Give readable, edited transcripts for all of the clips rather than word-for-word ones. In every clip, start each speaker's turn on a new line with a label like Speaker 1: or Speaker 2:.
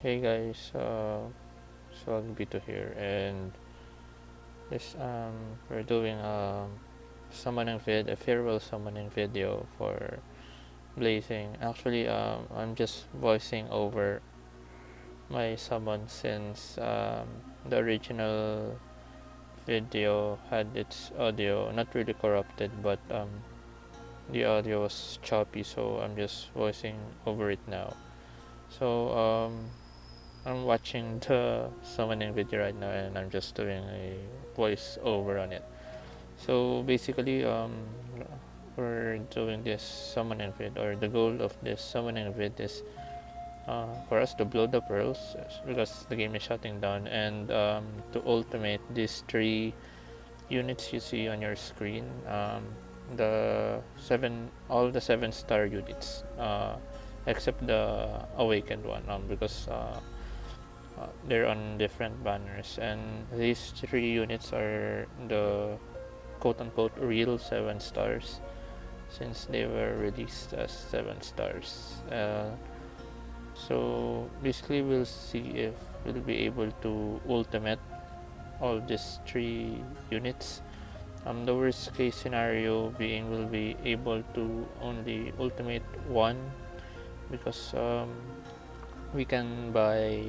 Speaker 1: Hey guys, so Bito here, and this we're doing a farewell summoning video for Blazing. Actually, I'm just voicing over my summon since the original video had its audio not really corrupted, but the audio was choppy, so I'm just voicing over it now. So I'm watching the summoning video right now, and I'm just doing a voice over on it. So basically, we're doing this summoning vid, or the goal of this summoning vid is for us to blow the pearls because the game is shutting down, and to ultimate these three units you see on your screen. All the 7-star units, except the awakened one, because they're on different banners, and these three units are the quote-unquote real 7 stars since they were released as 7 stars. So basically, we'll see if we'll be able to ultimate all these three units. The worst case scenario being we'll be able to only ultimate one, because we can buy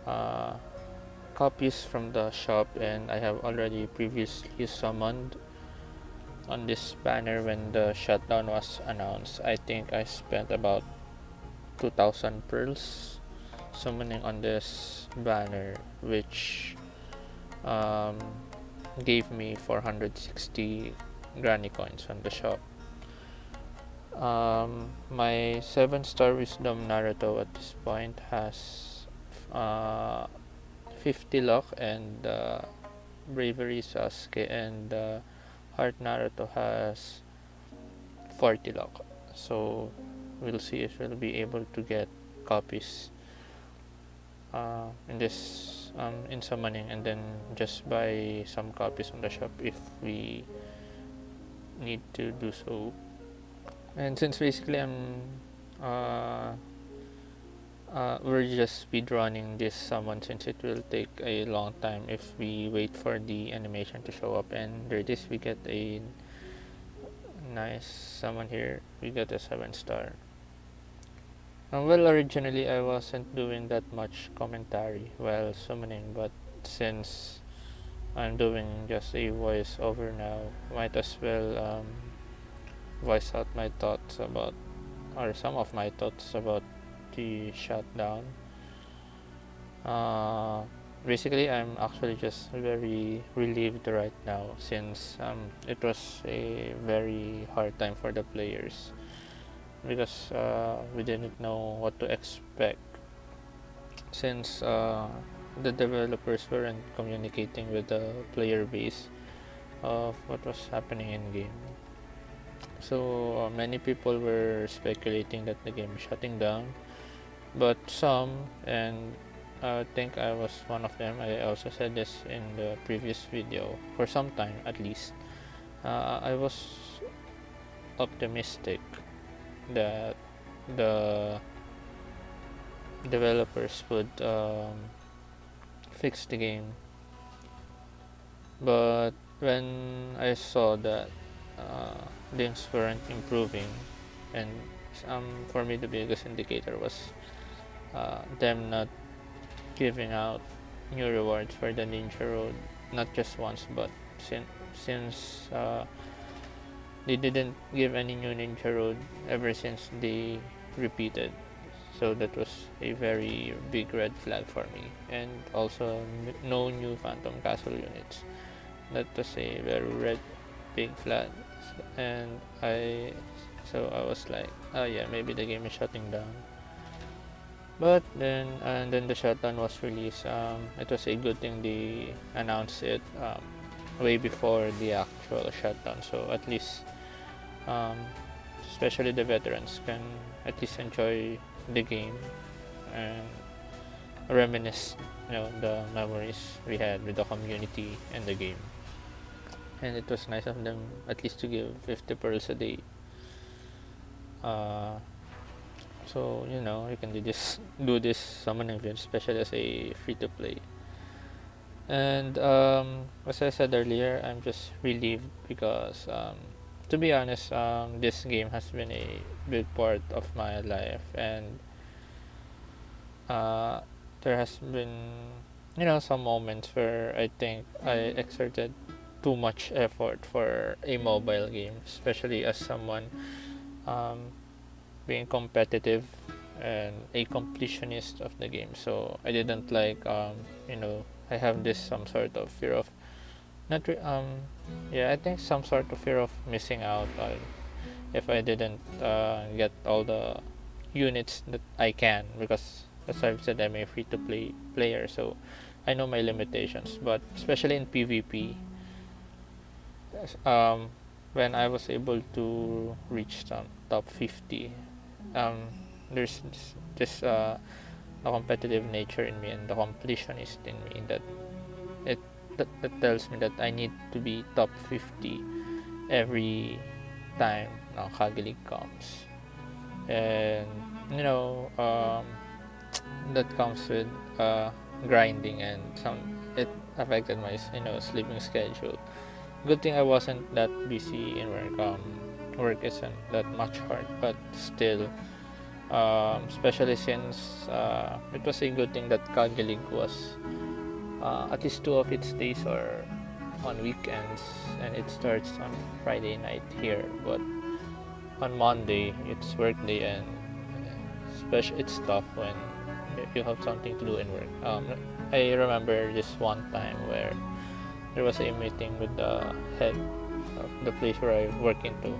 Speaker 1: uh, copies from the shop, and I have already previously summoned on this banner when the shutdown was announced. I think I spent about 2,000 pearls summoning on this banner, which um, gave me 460 granny coins on the shop. My 7-star wisdom Naruto at this point has uh, 50 luck, and bravery Sasuke and heart Naruto has 40 luck. So we'll see if we'll be able to get copies in this in summoning, and then just buy some copies on the shop if we need to do so. And since basically uh, we're just speedrunning this summon, since it will take a long time if we wait for the animation to show up, and there it is, we get a nice summon here. We got a 7-star. Well, originally I wasn't doing that much commentary while summoning, but since I'm doing just a voice over now, might as well voice out my thoughts about, or some of my thoughts about the shutdown. Uh, Basically, I'm actually just very relieved right now, since it was a very hard time for the players, because we didn't know what to expect, since the developers weren't communicating with the player base of what was happening in game. So many people were speculating that the game is shutting down, but some, and I think I was one of them, I also said this in the previous video, for some time at least, I was optimistic that the developers would fix the game. But when I saw that things weren't improving, and for me the biggest indicator was them not giving out new rewards for the Ninja Road, not just once, but since they didn't give any new Ninja Road ever since they repeated. So that was a very big red flag for me, and also no new Phantom Castle units. That was a very red big flag, and I was like, oh yeah, maybe the game is shutting down. But then the shutdown was released. It was a good thing they announced it way before the actual shutdown, so at least um, especially the veterans can at least enjoy the game and reminisce, the memories we had with the community and the game. And it was nice of them at least to give 50 pearls a day. uh, So you can do this summoning vid, especially as a free to play. And as I said earlier, I'm just relieved because, to be honest, this game has been a big part of my life, and uh, there has been some moments where I think I exerted too much effort for a mobile game, especially as someone um, being competitive and a completionist of the game. So I didn't like, I have this some sort of fear of not yeah, I think some sort of fear of missing out on if I didn't get all the units that I can, because as I've said, I'm a free to play player, so I know my limitations. But especially in PvP, um, when I was able to reach some top 50, um, there's this the competitive nature in me and the completionist in me it that tells me that I need to be top 50 every time Kage League comes. And you know um, that comes with grinding, and some it affected my sleeping schedule. Good thing I wasn't that busy in work. Work isn't that much hard, but still, especially since it was a good thing that Kage League was at least two of its days are on weekends, and it starts on Friday night here, but on Monday it's work day, and especially it's tough when you have something to do in work. I remember this one time where there was a meeting with the head of the place where I work into,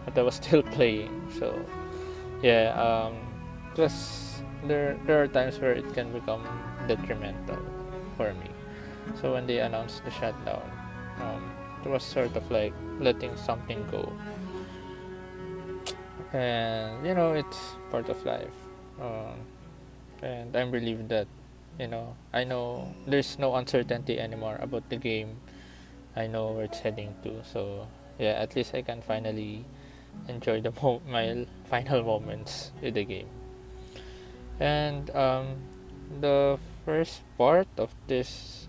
Speaker 1: but I was still playing. So yeah, just there are times where it can become detrimental for me. So when they announced the shutdown, it was sort of like letting something go, and it's part of life. Um, and I'm relieved that I know there's no uncertainty anymore about the game. I know where it's heading to. So yeah, at least I can finally enjoy my final moments with the game. And the first part of this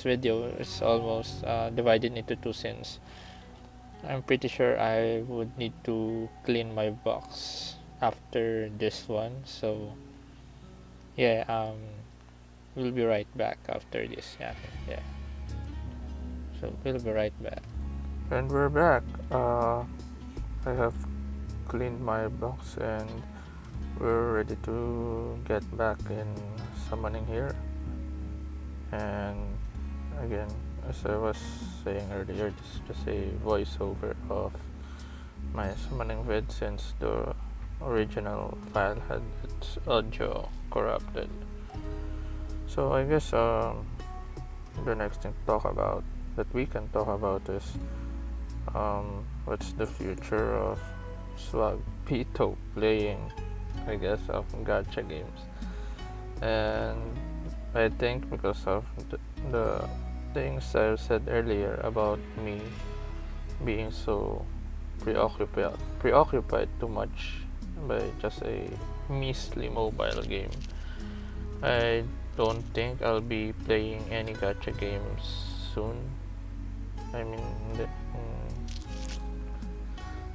Speaker 1: video is almost divided into two scenes. I'm pretty sure I would need to clean my box after this one. So yeah, we'll be right back after this. Yeah. So we'll be right back. And we're back. I have cleaned my box and we're ready to get back in summoning here. And again, as I was saying earlier, this is just a voiceover of my summoning vid, since the original file had its audio corrupted. So I guess the next thing that we can talk about is what's the future of Swag Pito playing, I guess, of gacha games. And I think because of the things I said earlier about me being so preoccupied too much by just a measly mobile game, I don't think I'll be playing any gacha games soon. I mean,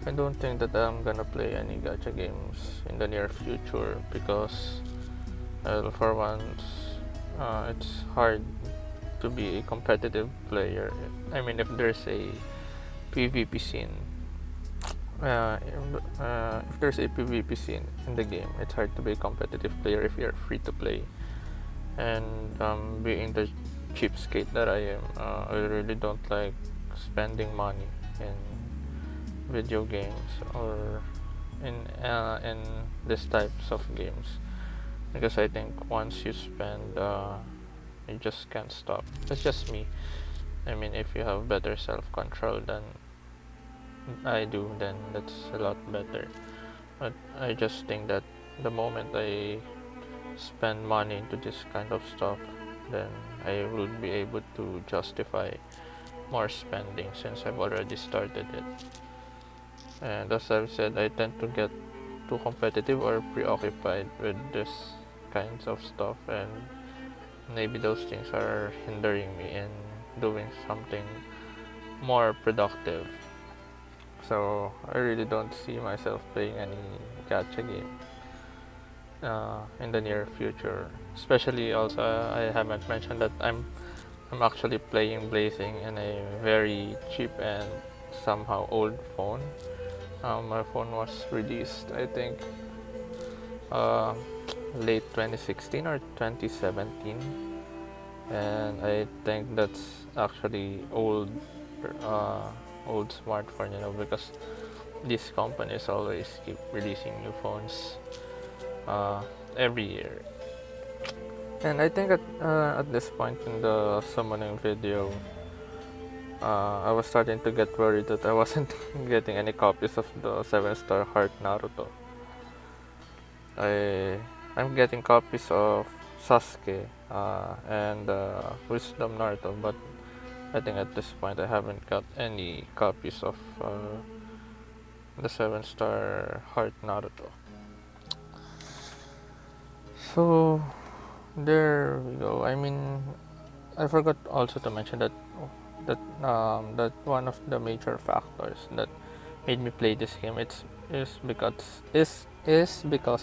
Speaker 1: I don't think that I'm gonna play any gacha games in the near future because, for once, it's hard to be a competitive player. I mean, if there's a PvP scene, if there's a PvP scene in the game, it's hard to be a competitive player if you're free to play. And being the cheapskate that I am, I really don't like spending money in video games or in these types of games, because I think once you spend, you just can't stop. That's just me. I mean, if you have better self-control than I do, then that's a lot better. But I just think that the moment I spend money into this kind of stuff, then I will be able to justify more spending since I've already started it. And as I've said, I tend to get too competitive or preoccupied with this kinds of stuff, and maybe those things are hindering me in doing something more productive. So I really don't see myself playing any gacha game in the near future. Especially also, I haven't mentioned that I'm actually playing Blazing in a very cheap and somehow old phone. My phone was released, I think, uh, late 2016 or 2017, and I think that's actually uh, old smartphone, because these companies always keep releasing new phones uh, every year. And I think at this point in the summoning video, I was starting to get worried that I wasn't getting any copies of the 7-star Heart Naruto. I I'm getting copies of Sasuke and Wisdom Naruto, but I think at this point I haven't got any copies of the 7-star Heart Naruto. So there we go. I mean, I forgot also to mention that one of the major factors that made me play this game is because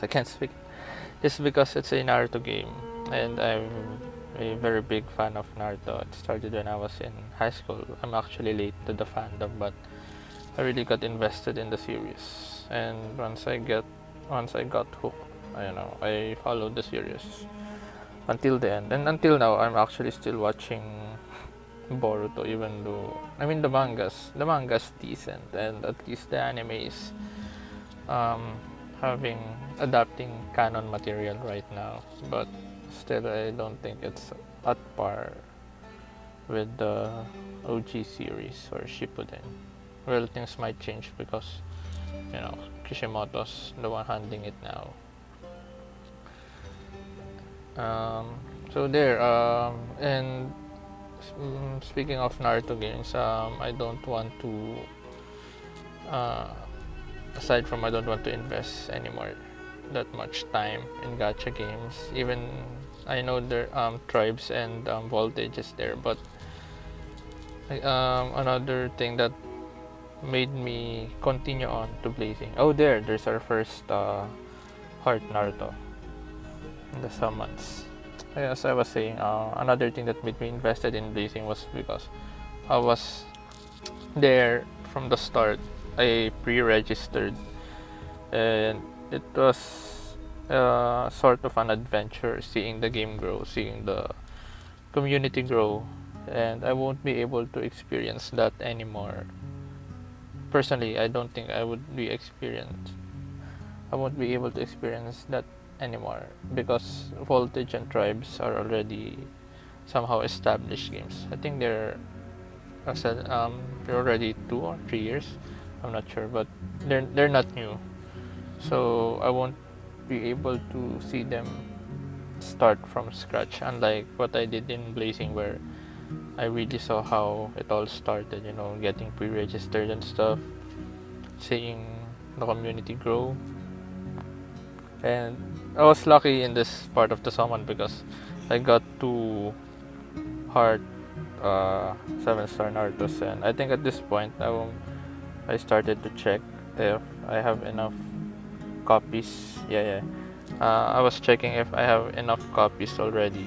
Speaker 1: I can't speak. It's because it's a Naruto game, and I'm a very big fan of Naruto. It started when I was in high school. I'm actually late to the fandom, but I really got invested in the series. And once I got hooked, I followed the series until the end. And until now, I'm actually still watching Boruto, even though the manga's decent, and at least the anime is um, having adapting canon material right now, but still I don't think it's at par with the OG series or Shippuden. Well, things might change because Kishimoto's the one handling it now. So there. And speaking of Naruto games, I don't want to. Uh, Aside from I don't want to invest anymore that much time in gacha games. Even I know there tribes and voltage is there, but another thing that made me continue on to Blazing. Oh, there's our first Heart Naruto in the summons. As I was saying, another thing that made me invested in Blazing was because I was there from the start. I pre-registered, and it was sort of an adventure, seeing the game grow, seeing the community grow, and I won't be able to experience that anymore. Personally, I don't think I won't be able to experience that anymore because Voltage and Tribes are already somehow established games. I think they're already 2 or 3 years. I'm not sure, but they're not new. So I won't be able to see them start from scratch, unlike what I did in Blazing, where I really saw how it all started, getting pre-registered and stuff, seeing the community grow. And I was lucky in this part of the summon because I got 2 heart 7-star Narutos, and I think at this point I started to check if I have enough copies. Yeah. I was checking if I have enough copies already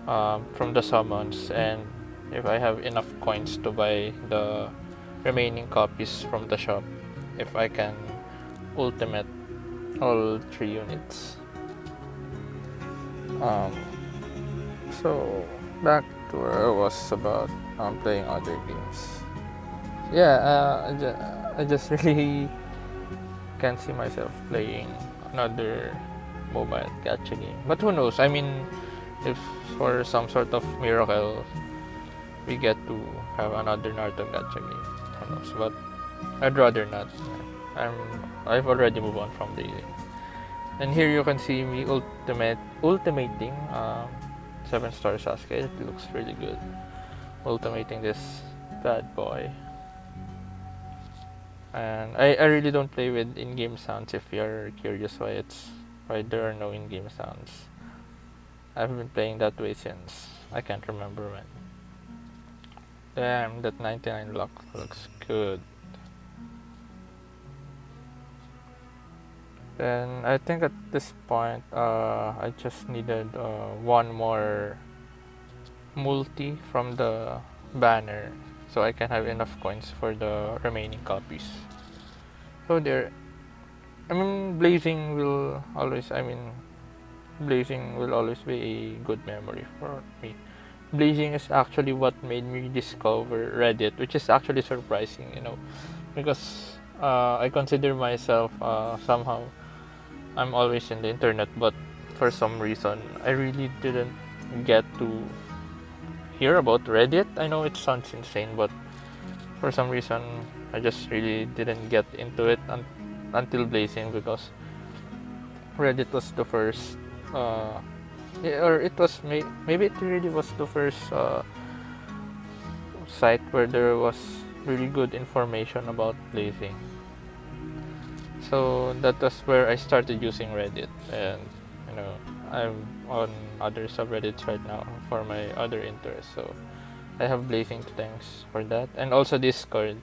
Speaker 1: from the summons, and if I have enough coins to buy the remaining copies from the shop, if I can ultimate all 3 units. Um, so back to where I was about playing other games. Yeah, I just really can't see myself playing another mobile gacha game. But who knows? I mean, if for some sort of miracle we get to have another Naruto gacha game, who knows? But I'd rather not. I've already moved on from the. And here you can see me ultimating 7-star Sasuke. It looks really good. Ultimating this bad boy. And I really don't play with in-game sounds. If you're curious why there are no in-game sounds, I've been playing that way since I can't remember when. Damn, that 99 lock looks good. Then I think at this point, I just needed one more multi from the banner so I can have enough coins for the remaining copies. So there, blazing will always be a good memory for me. Blazing is actually what made me discover Reddit, which is actually surprising, because I consider myself somehow I'm always in the internet, but for some reason I really didn't get to hear about Reddit. I know it sounds insane, but for some reason I just really didn't get into it until Blazing, because Reddit was the first, or it was maybe it really was the first site where there was really good information about Blazing. So that was where I started using Reddit, and I'm on other subreddits right now for my other interests. So I have Blazing thanks for that, and also Discord.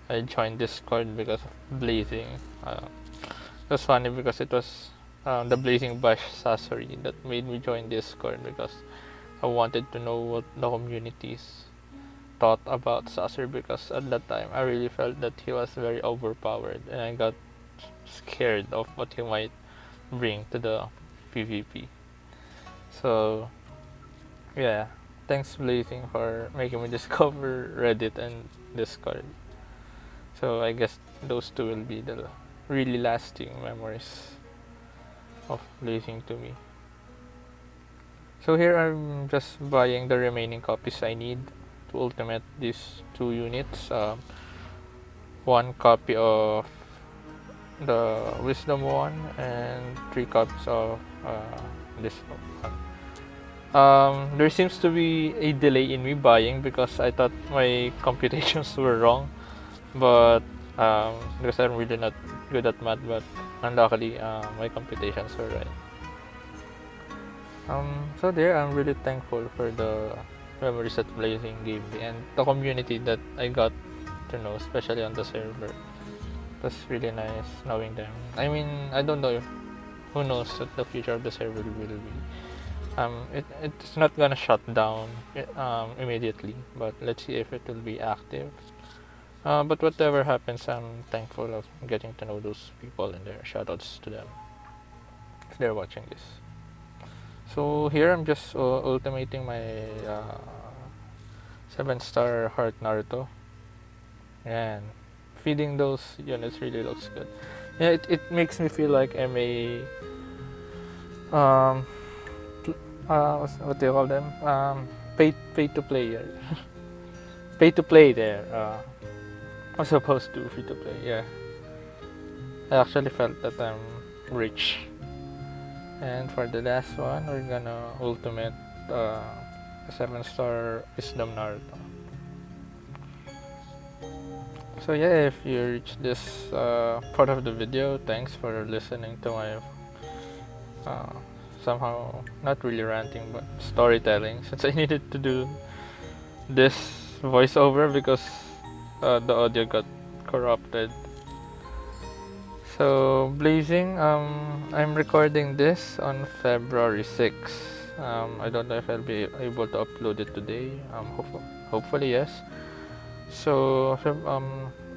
Speaker 1: I joined Discord because of Blazing. It was funny because it was the Blazing Bash Sasori that made me join Discord, because I wanted to know what the communities thought about Sasori, because at that time I really felt that he was very overpowered and I got scared of what he might bring to the PvP. So yeah, thanks Blazing for making me discover Reddit and Discord. So I guess those two will be the really lasting memories of Blazing to me. So here I'm just buying the remaining copies I need to ultimate these two units. One copy of the Wisdom one and 3 copies of this one. There seems to be a delay in me buying because I thought my computations were wrong, but because I'm really not good at math, but unluckily my computations were right. So there, I'm really thankful for the memories that Blazing gave me and the community that I got to know, especially on the server. It was really nice knowing them. I mean, I don't know who knows what the future of the server will be. It's not gonna shut down immediately, but let's see if it will be active. But whatever happens, I'm thankful of getting to know those people and their shoutouts to them if they're watching this. So here I'm just ultimating my 7-star heart Naruto, and feeding those units really looks good. Yeah, it makes me feel like I'm a what do you call them? Pay to player. Pay to play there. As opposed to free to play. Yeah, I actually felt that I'm rich. And for the last one, we're gonna ultimate 7-star Wisdom Naruto. So yeah, if you reach this part of the video, thanks for listening to my somehow not really ranting but storytelling, since I needed to do this voiceover because the audio got corrupted. So Blazing, I'm recording this on February 6th. I don't know if I'll be able to upload it today. Hopefully yes. So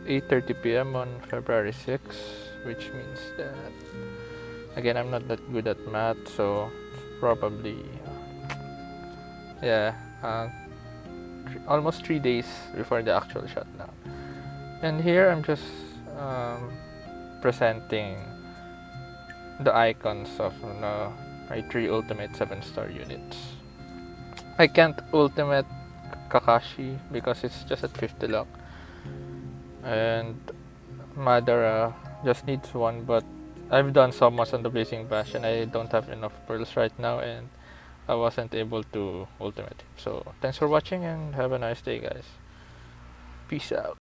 Speaker 1: 8:30 p.m. on February 6th, which means that again I'm not that good at math, so probably almost 3 days before the actual shutdown. And here I'm just presenting the icons of my 3 ultimate 7-star units. I can't ultimate Kakashi because it's just at 50 luck, and Madara just needs 1, but I've done so much on the Blazing Bash and I don't have enough pearls right now, and I wasn't able to ultimate him. So thanks for watching and have a nice day, guys. Peace out.